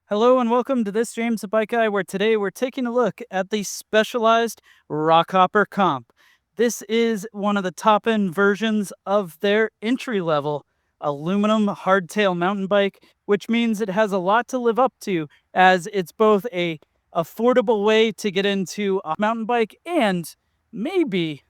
Hello and welcome to this James the Bike Guy, where today we're taking a look at the Specialized Rockhopper Comp. This is one of the top-end versions of their entry-level aluminum hardtail mountain bike, which means it has a lot to live up to, as it's both a affordable way to get into a mountain bike and maybe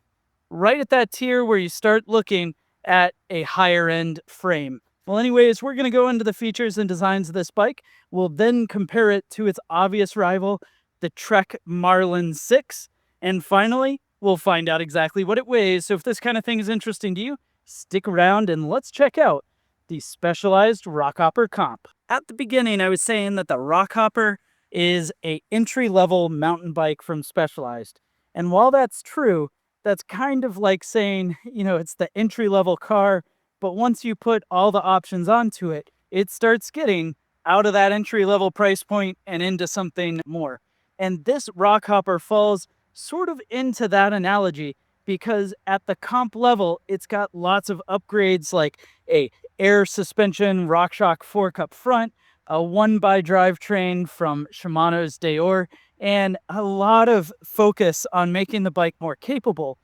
right at that tier where you start looking at a higher end frame. Well, anyways, we're going to go into the features and designs of this bike. We'll then compare it to its obvious rival, the Trek Marlin 6. And finally, we'll find out exactly what it weighs. So if this kind of thing is interesting to you, stick around and let's check out the Specialized Rockhopper Comp. At the beginning, I was saying that the Rockhopper is a entry-level mountain bike from Specialized. And while that's true, that's kind of like saying, it's the entry-level car, but once you put all the options onto it, it starts getting out of that entry-level price point and into something more. And this Rockhopper falls sort of into that analogy because at the comp level, it's got lots of upgrades like a air suspension RockShox fork up front, a 1x drivetrain from Shimano's Deore, and a lot of focus on making the bike more capable.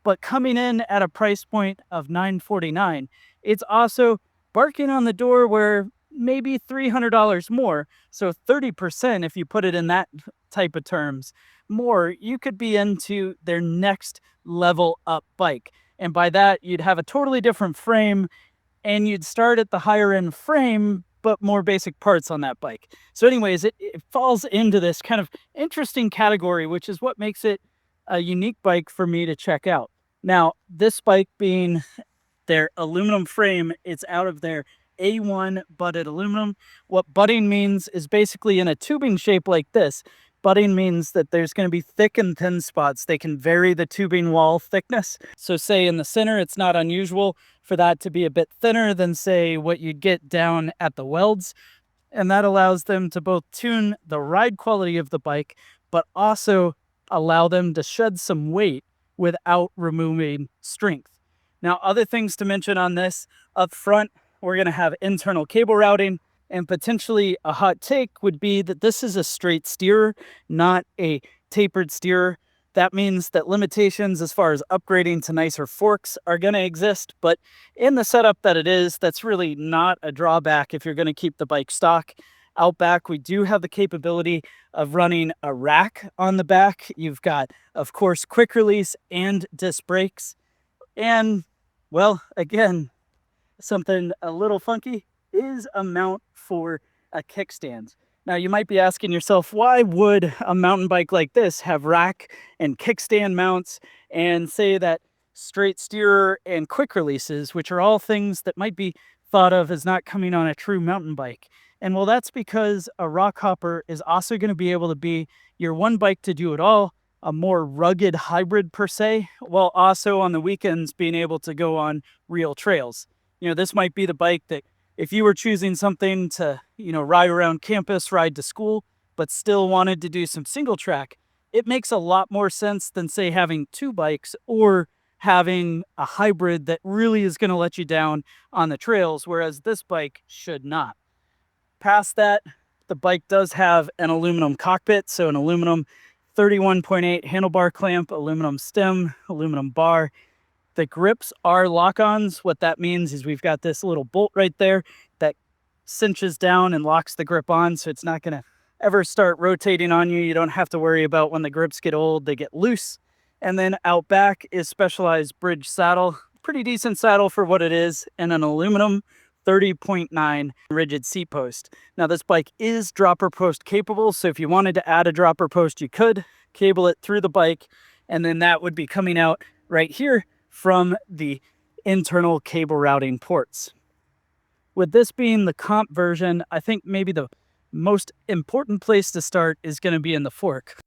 But coming in at a price point of $949, it's also barking on the door where maybe $300 more. So 30%, if you put it in that type of terms, more, you could be into their next level up bike. And by that, you'd have a totally different frame and you'd start at the higher end frame, but more basic parts on that bike. So anyways, it falls into this kind of interesting category, which is what makes it a unique bike for me to check out. Now, this bike being their aluminum frame, it's out of their A1 butted aluminum. What butting means is basically in a tubing shape like this. Butting means that there's going to be thick and thin spots. They can vary the tubing wall thickness. So say in the center, it's not unusual for that to be a bit thinner than say what you'd get down at the welds. And that allows them to both tune the ride quality of the bike, but also allow them to shed some weight without removing strength. Now, other things to mention on this, up front, we're going to have internal cable routing, and potentially a hot take would be that this is a straight steerer, not a tapered steerer. That means that limitations as far as upgrading to nicer forks are going to exist, but in the setup that it is, that's really not a drawback if you're going to keep the bike stock. Out back, we do have the capability of running a rack on the back. You've got, of course, quick release and disc brakes. And, well, again, something a little funky is a mount for a kickstand. Now, you might be asking yourself, why would a mountain bike like this have rack and kickstand mounts and say that straight steerer and quick releases, which are all things that might be thought of as not coming on a true mountain bike? And well, that's because a Rockhopper is also going to be able to be your one bike to do it all, a more rugged hybrid per se, while also on the weekends being able to go on real trails. This might be the bike that if you were choosing something to, ride around campus, ride to school, but still wanted to do some single track, it makes a lot more sense than say having two bikes or having a hybrid that really is going to let you down on the trails, whereas this bike should not. Past that, the bike does have an aluminum cockpit, so an aluminum 31.8 handlebar clamp, aluminum stem, aluminum bar. The grips are lock-ons. What that means is we've got this little bolt right there that cinches down and locks the grip on, so it's not going to ever start rotating on you. You don't have to worry about when the grips get old, they get loose. And then out back is Specialized bridge saddle. Pretty decent saddle for what it is, and an aluminum 30.9 rigid seat post. Now, this bike is dropper post capable, so if you wanted to add a dropper post, you could cable it through the bike, and then that would be coming out right here from the internal cable routing ports. With this being the comp version, I think maybe the most important place to start is going to be in the fork.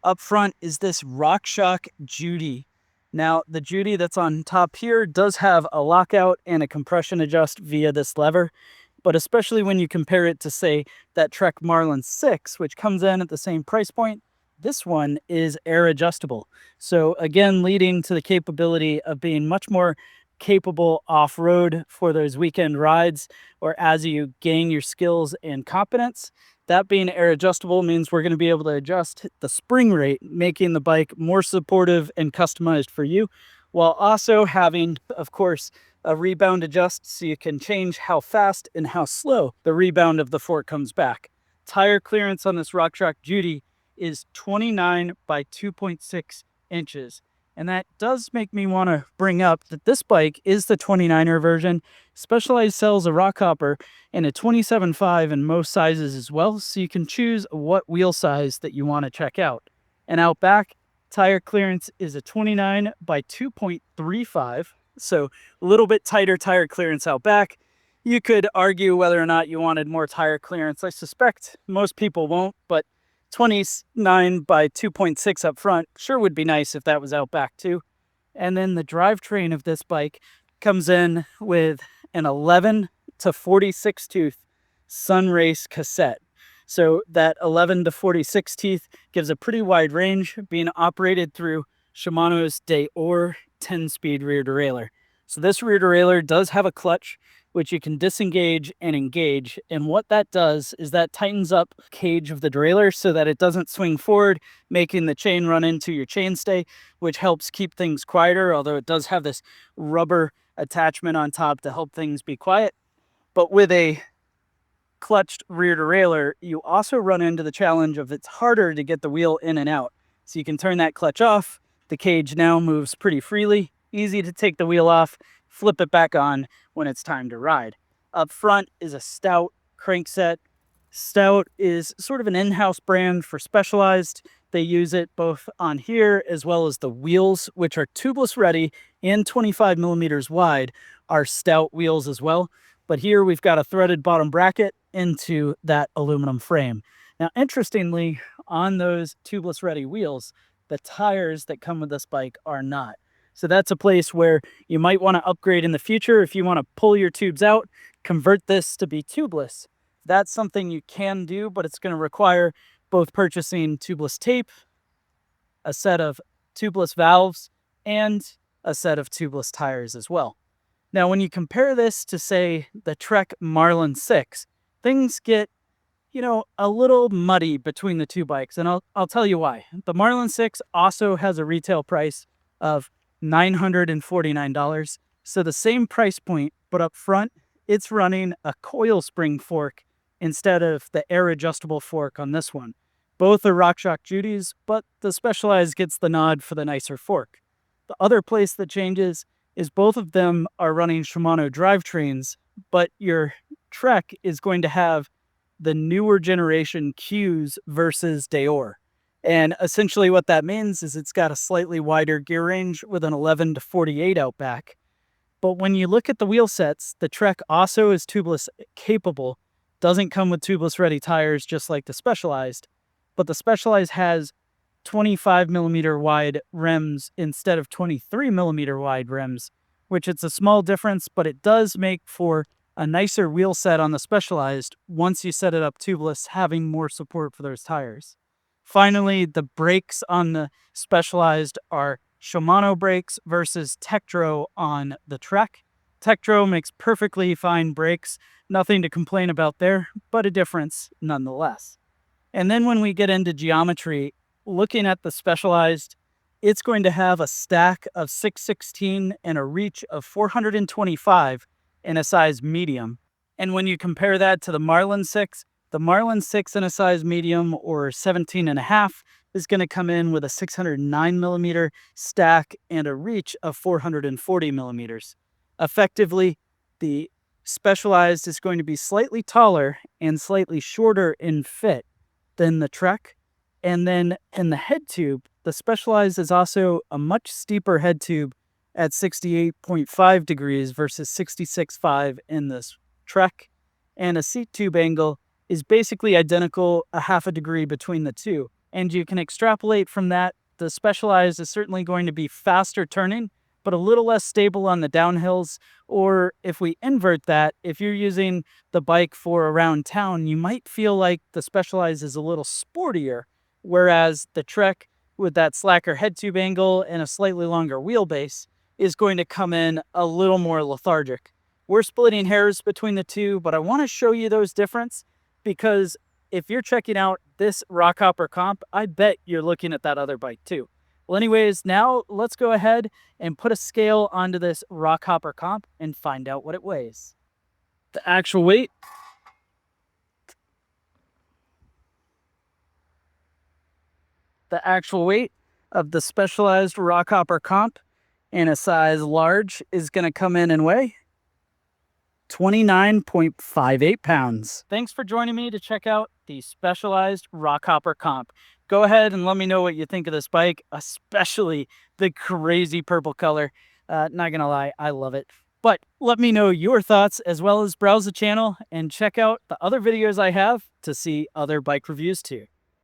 Up front is this RockShox Judy. Now, the Judy that's on top here does have a lockout and a compression adjust via this lever, but especially when you compare it to, say, that Trek Marlin 6, which comes in at the same price point, this one is air adjustable. So again, leading to the capability of being much more capable off-road for those weekend rides or as you gain your skills and competence. That being air adjustable means we're going to be able to adjust the spring rate, making the bike more supportive and customized for you, while also having, of course, a rebound adjust so you can change how fast and how slow the rebound of the fork comes back. Tire clearance on this RockShox Judy is 29 by 2.6 inches. And that does make me want to bring up that this bike is the 29er version. Specialized sells a Rockhopper in a 27.5 in most sizes as well, so you can choose what wheel size that you want to check out. And out back, tire clearance is a 29 by 2.35, so a little bit tighter tire clearance out back. You could argue whether or not you wanted more tire clearance. I suspect most people won't, but 29 by 2.6 up front sure would be nice if that was out back too. And then the drivetrain of this bike comes in with an 11 to 46 tooth Sunrace cassette. So that 11 to 46 teeth gives a pretty wide range, being operated through Shimano's Deore 10-speed rear derailleur. So this rear derailleur does have a clutch, which you can disengage and engage. And what that does is that tightens up the cage of the derailleur so that it doesn't swing forward, making the chain run into your chainstay, which helps keep things quieter, although it does have this rubber attachment on top to help things be quiet. But with a clutched rear derailleur, you also run into the challenge of it's harder to get the wheel in and out. So you can turn that clutch off. The cage now moves pretty freely, easy to take the wheel off, flip it back on when it's time to ride. Up front is a Stout crankset. Stout is sort of an in-house brand for Specialized. They use it both on here as well as the wheels, which are tubeless-ready and 25 millimeters wide, are Stout wheels as well. But here we've got a threaded bottom bracket into that aluminum frame. Now, interestingly, on those tubeless-ready wheels, the tires that come with this bike are not. So that's a place where you might want to upgrade in the future if you want to pull your tubes out, convert this to be tubeless. That's something you can do, but it's going to require both purchasing tubeless tape, a set of tubeless valves, and a set of tubeless tires as well. Now, when you compare this to, say, the Trek Marlin 6, things get, a little muddy between the two bikes, and I'll tell you why. The Marlin 6 also has a retail price of $949, so the same price point, but up front, it's running a coil spring fork instead of the air adjustable fork on this one. Both are RockShox Judys, but the Specialized gets the nod for the nicer fork. The other place that changes is both of them are running Shimano drivetrains, but your Trek is going to have the newer generation Qs versus Deore. And essentially what that means is it's got a slightly wider gear range with an 11 to 48 out back. But when you look at the wheel sets, the Trek also is tubeless capable, doesn't come with tubeless-ready tires just like the Specialized, but the Specialized has 25 millimeter wide rims instead of 23 millimeter wide rims, which it's a small difference, but it does make for a nicer wheel set on the Specialized once you set it up tubeless, having more support for those tires. Finally, the brakes on the Specialized are Shimano brakes versus Tektro on the Trek. Tektro makes perfectly fine brakes, nothing to complain about there, but a difference nonetheless. And then when we get into geometry, looking at the Specialized, it's going to have a stack of 616 and a reach of 425 in a size medium. And when you compare that to the Marlin 6 in a size medium or 17.5 is going to come in with a 609 millimeter stack and a reach of 440 millimeters. Effectively, the Specialized is going to be slightly taller and slightly shorter in fit than the Trek. And then in the head tube, the Specialized is also a much steeper head tube at 68.5 degrees versus 66.5 in this Trek. And a seat tube angle is basically identical, a half a degree between the two. And you can extrapolate from that, the Specialized is certainly going to be faster turning, but a little less stable on the downhills. Or if we invert that, if you're using the bike for around town, you might feel like the Specialized is a little sportier, whereas the Trek, with that slacker head tube angle and a slightly longer wheelbase, is going to come in a little more lethargic. We're splitting hairs between the two, but I want to show you those differences because if you're checking out this Rockhopper Comp, I bet you're looking at that other bike too. Well, anyways, now let's go ahead and put a scale onto this Rockhopper Comp and find out what it weighs. The actual weight. The actual weight of the Specialized Rockhopper Comp in a size large is going to come in and weigh 29.58 pounds. Thanks for joining me to check out the Specialized Rockhopper Comp. Go ahead and let me know what you think of this bike, especially the crazy purple color. Not gonna lie, I love it. But let me know your thoughts, as well as browse the channel and check out the other videos I have to see other bike reviews too.